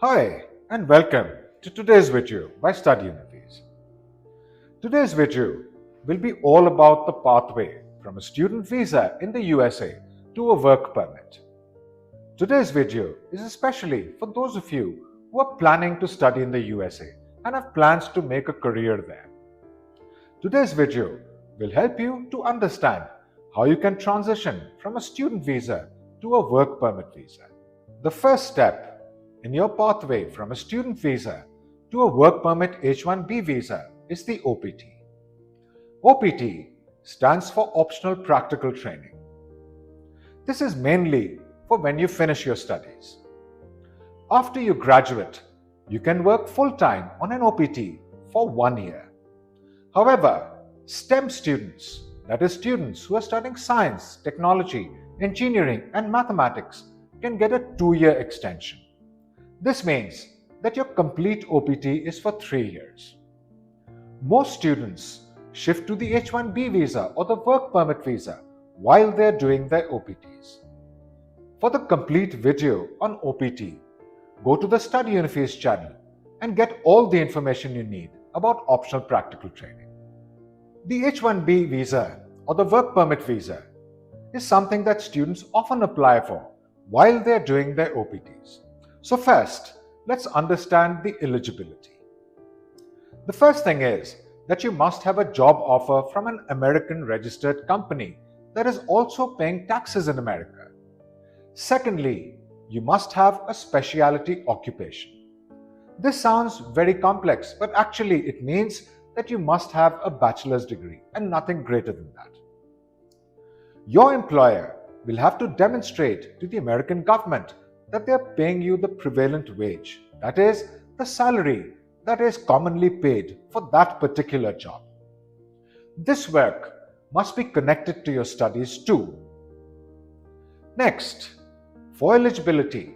Hi and welcome to today's video by Study Unifees. Today's video will be all about the pathway from a student visa in the USA to a work permit. Today's video is especially for those of you who are planning to study in the USA and have plans to make a career there. Today's video will help you to understand how you can transition from a student visa to a work permit visa. The first step in your pathway from a student visa to a work permit H1-B visa is the OPT. OPT stands for Optional Practical Training. This is mainly for when you finish your studies. After you graduate, you can work full-time on an OPT for 1 year. However, STEM students, that is students who are studying science, technology, engineering and mathematics, can get a 2-year extension. This means that your complete OPT is for 3 years. Most students shift to the H1-B visa or the work permit visa while they are doing their OPTs. For the complete video on OPT, go to the Study Unifees channel and get all the information you need about optional practical training. The H1-B visa or the work permit visa is something that students often apply for while they are doing their OPTs. So first, let's understand the eligibility. The first thing is that you must have a job offer from an American registered company that is also paying taxes in America. Secondly, you must have a specialty occupation. This sounds very complex, but actually it means that you must have a bachelor's degree and nothing greater than that. Your employer will have to demonstrate to the American government that they are paying you the prevalent wage, that is, the salary that is commonly paid for that particular job. This work must be connected to your studies too. Next, for eligibility,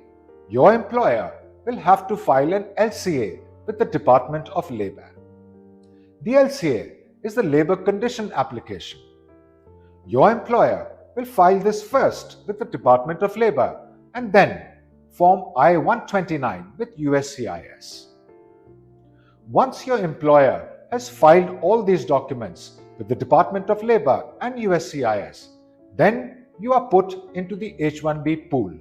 your employer will have to file an LCA with the Department of Labor. The LCA is the Labor Condition Application. Your employer will file this first with the Department of Labor and then Form I-129 with USCIS. Once your employer has filed all these documents with the Department of Labor and USCIS, then you are put into the H1-B pool.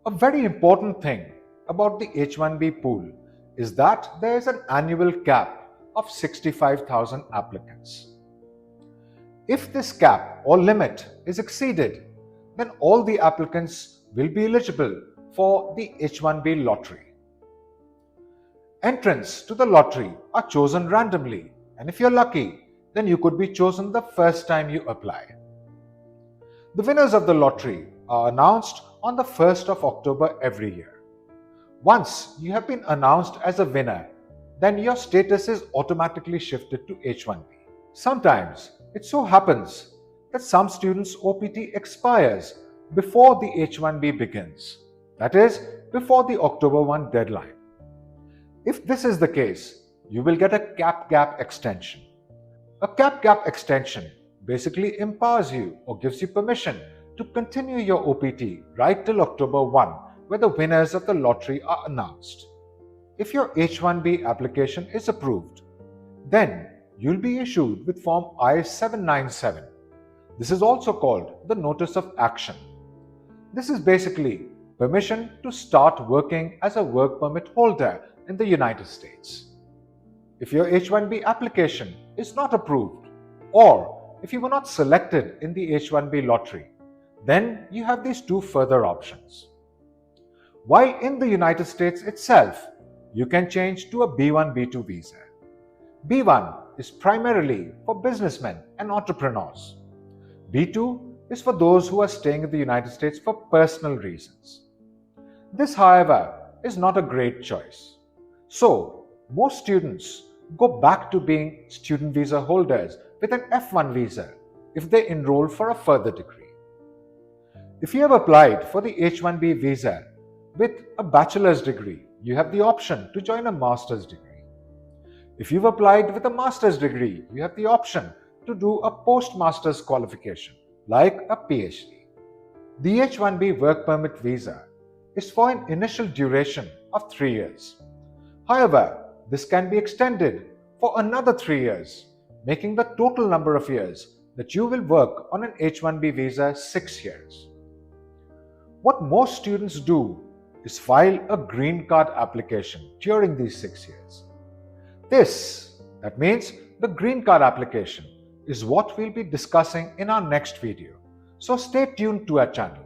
A very important thing about the H1-B pool is that there is an annual cap of 65,000 applicants. If this cap or limit is exceeded, then all the applicants will be eligible for the H1-B lottery. Entrants to the lottery are chosen randomly, and if you're lucky, then you could be chosen the first time you apply. The winners of the lottery are announced on the 1st of October every year. Once you have been announced as a winner, then your status is automatically shifted to H1-B. Sometimes it so happens that some students' OPT expires before the H1-B begins, that is, before the October 1 deadline. If this is the case, you will get a cap-gap extension. A cap-gap extension basically empowers you or gives you permission to continue your OPT right till October 1, where the winners of the lottery are announced. If your H1-B application is approved, then you'll be issued with Form I-797. This is also called the Notice of Action. This is basically permission to start working as a work permit holder in the United States. If your H1-B application is not approved, or if you were not selected in the H1-B lottery, then you have these two further options. While in the United States itself, you can change to a B1, B2 visa. B1 is primarily for businessmen and entrepreneurs. B2 is for those who are staying in the United States for personal reasons. This, however, is not a great choice. So, most students go back to being student visa holders with an F1 visa if they enroll for a further degree. If you have applied for the H1-B visa with a bachelor's degree, you have the option to join a master's degree. If you've applied with a master's degree, you have the option to do a postmaster's qualification, like a PhD. The H1-B work permit visa is for an initial duration of 3 years. However, this can be extended for another 3 years, making the total number of years that you will work on an H1-B visa 6 years. What most students do is file a green card application during these 6 years. That means the green card application, is what we'll be discussing in our next video. So stay tuned to our channel.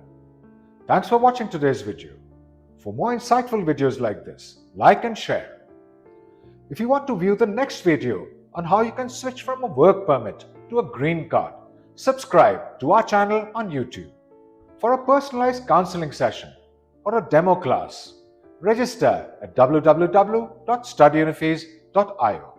Thanks for watching today's video. For more insightful videos like this, like and share. If you want to view the next video on how you can switch from a work permit to a green card, subscribe to our channel on YouTube. For a personalized counseling session or a demo class, register at www.studyunifees.io.